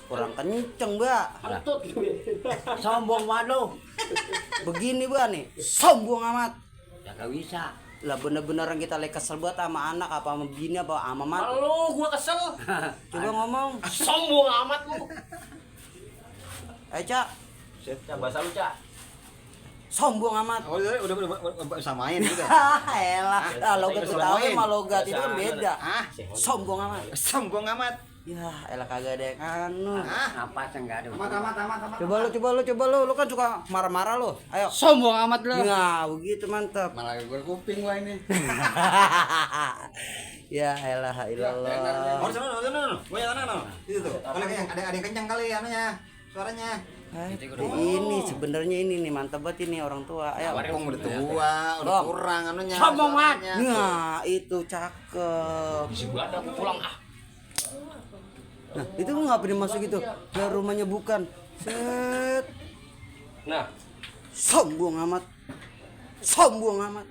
Kurang kenceng, Mbak. Antut. Sombong waduh. Begini, Mbak nih. Sombong amat. Ya gak bisa. Lah bener-bener kita lagi kesel buat sama anak apa sama bini apa sama mat. Halo, gua kesel. Coba ngomong. Sombong amat lu. Cak. Cak, bahasa lu, Cak. Sombong amat. Oh, udah samain juga. Elah, logat Betawi sama logat itu kan beda. Ah, Sombong amat. sombong amat. Ya, elah kagak ada yang anu. Apa sih enggak ada. Amat. Coba lu kan suka marah-marah lu. Ayo. Sombong amat lu. Nah, begitu mantap. Malah gue kuping gua ini. Ya elah ilallah. Oh, sana. Gua yang sana. Itu tuh. Ada yang kencang kali anunya. Suaranya. Ini sebenarnya ini nih mantap banget ini orang tua. Ayo. Kampung udah tua, udah Bang. kurang anunya. Sombong amat. Nah, itu cakep. Si gua ada, gua pulang ah. Nah, itu ngapa dimasuk itu? Ke rumahnya bukan. Set. Nah, Sombong amat. Sombong amat.